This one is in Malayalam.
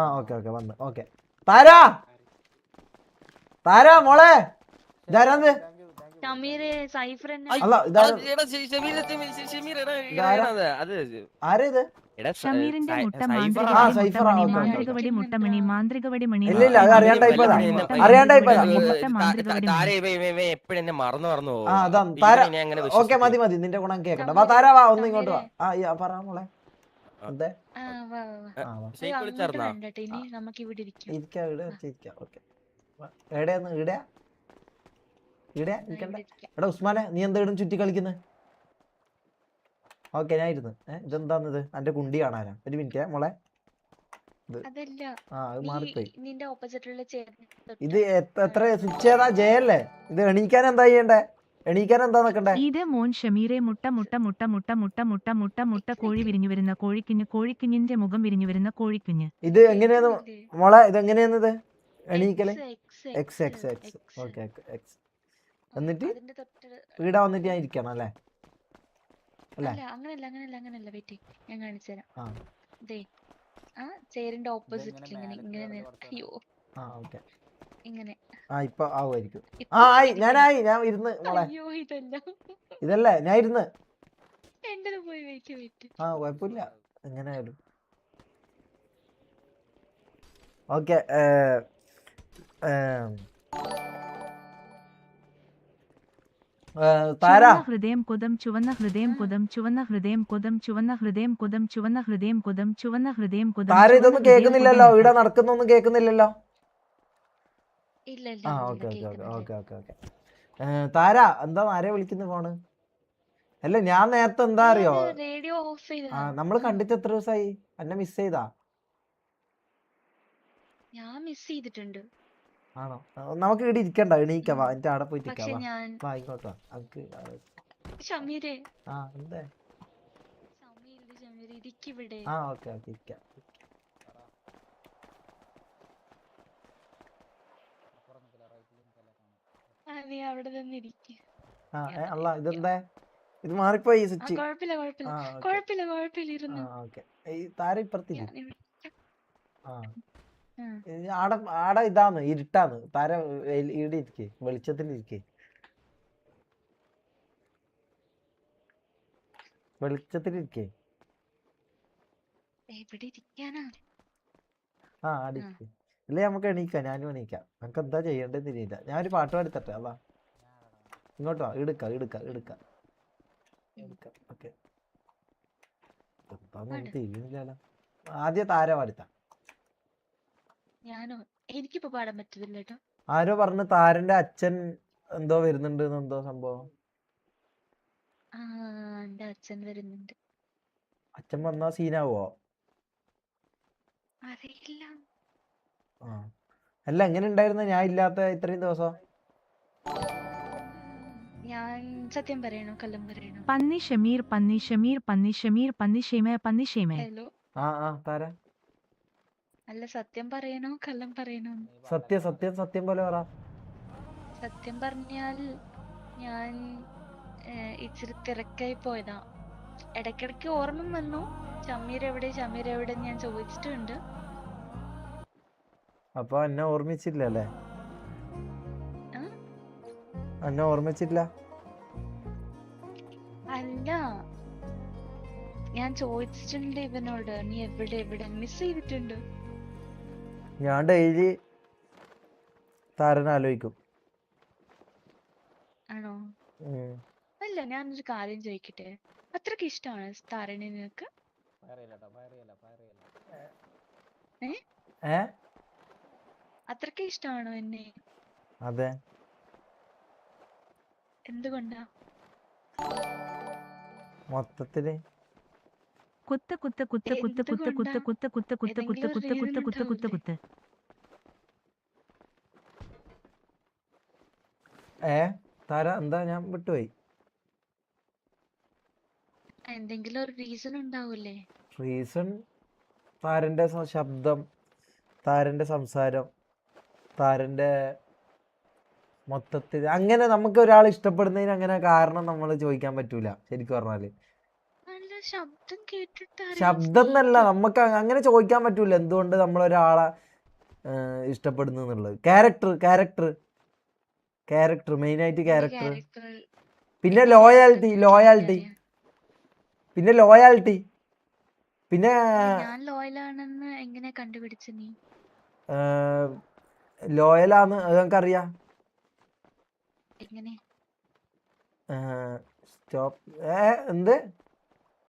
ആ ഓക്കെ ഓക്കെ വന്ന് ഓക്കെ. താരാ താരാ മോളെ ഇതാരാന്ന്? അല്ല ആരാ ഇത്? ഷമീറിന്റെ മുട്ട മാന്ത്രികവടി മാന്ത്രികവടി മണി ഇല്ല ഇല്ല അത് അറിയാണ്ടായിപ്പോയതാ അറിയാണ്ടായിപ്പോയതാ. എപ്പോഴെന്നെ മറന്നു ആ അതാ താര. ഓക്കെ മതി മതി നിന്റെ ഗുണം കേക്കട്ടെ. വാ താര വാ ഒന്ന് ഇങ്ങോട്ട് വാ. ആ പറ മോളെ എന്തേ? ഇരിക്കാം ഇവിടെ ഇരിക്കാം. ഓക്കെ എവിടെയാന്ന്? ഇവിടെയാ ഇവിടെയാ ഇരിക്കണ്ടേ? എടാ ഉസ്മാനെ നീ എന്താ ഇടും ചുറ്റി കളിക്കുന്നത്? ഓക്കെ ഞാൻ ഇരുന്ന്. ഇതെന്താന്നത്? എന്റെ കുണ്ടി കാണാനാ? ഒരു മിനിറ്റ് മോളെ. ആ അത് മാറിപ്പോയി. ഇത് എത്ര സ്വിച്ച് ഏതാ? ജയല്ലേ? ഇത് എണീക്കാൻ എന്താ ചെയ്യണ്ടേ? എണീക്കാൻ എന്താ നോക്കണ്ടേ? ഇത് മോൻ ഷമീറെ മുട്ട മുട്ട മുട്ട മുട്ട മുട്ട മുട്ട മുട്ട മുട്ട കോഴി വിരിഞ്ഞു വരുന്ന കോഴിക്കുഞ്ഞ് കോഴിക്കുഞ്ഞിന്റെ മുഖം വിരിഞ്ഞു വരുന്ന കോഴിക്കുഞ്ഞ്. ഇത് എങ്ങനെയാന്ന് മോളെ? ഇത് എങ്ങനെയാന്നത് എണീക്കല്? X X X okay X. എന്നിട്ട് ഇവിടെ വന്നിട്ട് ഞാൻ ഇരിക്കണം അല്ലേ? അല്ലേ അങ്ങനല്ല അങ്ങനല്ല അങ്ങനല്ല വെയിറ്റ് ഞാൻ കാണിച്ചു തരാം. ദേ ആ ചെയറിന്റെ ഓപ്പോസിറ്റിൽ ഇങ്ങനെ ഇങ്ങനെ അയ്യോ ഇങ്ങനെ ഇപ്പൊ ആവുമായിരിക്കും. ആയി ഞാനായി ഞാൻ ഇരുന്ന് മോളെ. അയ്യോ ഇതല്ല ഇതല്ലേ ഞാൻ ഇരുന്ന്. എന്റെ പോയി വെയിറ്റ് കുഴപ്പമില്ല എങ്ങനെ ആയാലും ഓക്കെ. താര ഹൃദയം കുതം ചുവന്ന ഹൃദയം കുതം ചുവന്ന ഹൃദയം കുതം ചുവന്ന ഹൃദയം കുതം ചുവന്ന ഹൃദയം കുതം ചുവന്ന ഹൃദയം കുതം. താര ഇതൊന്നും കേൾക്കുന്നില്ലല്ലോ? ഇവിടെ നടക്കുന്നൊന്നും കേൾക്കുന്നില്ലല്ലോ? ഇല്ല okay okay okay okay okay. Tara എന്താ ആരെ വിളിക്കുന്ന ഫോണ്? അല്ല ഞാൻ നേരത്തെ എന്താ അറിയോ റേഡിയോ ഓഫ് ചെയ്ത. നമ്മള് കണ്ടിട്ട് എത്ര ദിവസമായി? എന്നെ മിസ് ചെയ്താ? ഞാൻ മിസ് ചെയ്തിട്ടുണ്ട്. ആണോ? നമുക്ക് ഇവിടെ ഇരിക്കണ്ട എണീക്കവാ എന്നിട്ട് അവിടെ പോയിട്ട് ഇങ്ങോട്ട് വാ. ഷമീരെ എന്തേ? ഷമീരെ ഇരിക്കിവിടെ. ഓക്കെ ഓക്കെ ഇരിക്കാം. നീ അവിടെ തന്നെ ഇരിക്കും. അല്ല ഇതെന്താ ഇത് മാറിപ്പോയി സ്വിച്ച്? കുഴപ്പമില്ല കുഴപ്പമില്ല കുഴപ്പമില്ല കുഴപ്പമില്ല ഇരുന്നു. താര ഇപ്പുറത്തില്ല. ആടെ ഇതാന്ന് ഇരുട്ടാന്ന്. താര ഇവിടെ ഇരിക്കേ വെളിച്ചത്തിൽ ഇരിക്കേ. വെളിച്ചത്തിലിരിക്കേ. എവിടെ ഇരിക്കാനാ? ആടെ ഇരിക്കേ. ഇല്ലേ നമുക്ക് എണീക്കാം. ഞാനും എണീക്കാം. നമുക്ക് എന്താ ചെയ്യേണ്ടതെന്ന് തിരിയില്ല. ഞാനൊരു പാട്ട് പാടിത്തട്ടെ? അതാ ഇങ്ങോട്ട് വാ. എടുക്കാം എടുക്കാം എടുക്കാം എടുക്കാം. ഓക്കെ എന്താന്ന് തിരിയുന്നില്ലല്ലോ. ആദ്യം താര പാടിത്താ. ഞാനോ? എനിക്കിപ്പോ പാടാൻ പറ്റില്ല കേട്ടോ. ആരോ പറഞ്ഞു താരന്റെ അച്ഛൻ എന്തോ വരുന്നുണ്ട് എന്തോ സംഭവം. എന്റെ അച്ഛൻ വരുന്നുണ്ട്. അച്ഛൻ വന്നാ സീനാവോ? അറിയില്ല. അല്ല എങ്ങനെ ഉണ്ടായിരുന്ന ഞാൻ ഇല്ലാത്ത ഇത്രയും ദിവസം? ഞാൻ സത്യം പറയണോ കള്ളം പറയണോ? പന്നി ഷമീർ പന്നി ഷമീർ പന്നി ഷമീർ പന്നി ഷേമ പന്നി ഷേമ. ഹലോ താര അല്ല സത്യം പറയണോ കള്ളം പറയണോ? സത്യം സത്യം സത്യം പോലെ പറ. സത്യം പറഞ്ഞാൽ ഞാൻ ഇച്ചിരി തിരക്കായി പോയതാ. ഇടയ്ക്കിടയ്ക്ക് ഓർമ്മ വന്നു ഷമീർ എവിടെ ഞാൻ ചോദിച്ചിട്ടുണ്ട്. അപ്പൊ എന്നെ ഓർമ്മിച്ചില്ല അല്ലേ? എന്നെ ഓർമ്മിച്ചില്ല? അല്ല ഞാൻ ചോദിച്ചിട്ടുണ്ട് ഇവനോട് നീ എവിടെ എവിടെ മിസ് ചെയ്തിട്ടുണ്ട്. ഞാൻ ഡെയിലി താരനെ ആലോചിക്കും. ആണോ? അല്ല ഞാനൊരു കാര്യം ചോദിക്കട്ടെ, അത്രക്ക് ഇഷ്ടമാണ് താരനെ നിനക്ക്? അത്രക്ക് ഇഷ്ടമാണോ എന്നെ? അതെ. എന്തുകൊണ്ടാ? മൊത്തത്തില് കുത്ത് കുത്ത് കുത്ത് കുത്ത് കുത്ത് കുത്ത് കുത്ത് കുത്ത് കുത്ത് കുത്ത് കുത്ത് കുത്ത് കുത്ത് കുത്ത് കുത്ത്. താര എന്താ ഞാൻ വിട്ടുപോയി. എന്തെങ്കിലും ഒരു റീസൺ ഉണ്ടാവൂലേ? റീസൺ താരന്റെ ശബ്ദം, താരന്റെ സംസാരം, താരന്റെ മൊത്തത്തിൽ അങ്ങനെ നമുക്ക് ഒരാൾ ഇഷ്ടപ്പെടുന്നതിന് അങ്ങനെ കാരണം നമ്മൾ ചോദിക്കാൻ പറ്റൂല ശരിക്കും പറഞ്ഞാല്. നല്ല ശബ്ദം കേട്ടിട്ട് ശബ്ദം എന്നല്ല, നമുക്ക് അങ്ങനെ ചോദിക്കാൻ പറ്റൂല എന്തുകൊണ്ട് നമ്മളൊരാളെ ഇഷ്ടപ്പെടുന്നു എന്നുള്ളത്. ക്യാരക്ടർ മെയിനായിട്ട് ക്യാരക്ടർ, പിന്നെ ലോയാലിറ്റി പിന്നെ ഞാൻ ലോയലാണെന്ന് എങ്ങനെ കണ്ടുപിടിച്ച നീ? ലോയലാന്ന് അത് നമുക്കറിയാം. എങ്ങനെ? സ്റ്റോപ്പ് എന്ത്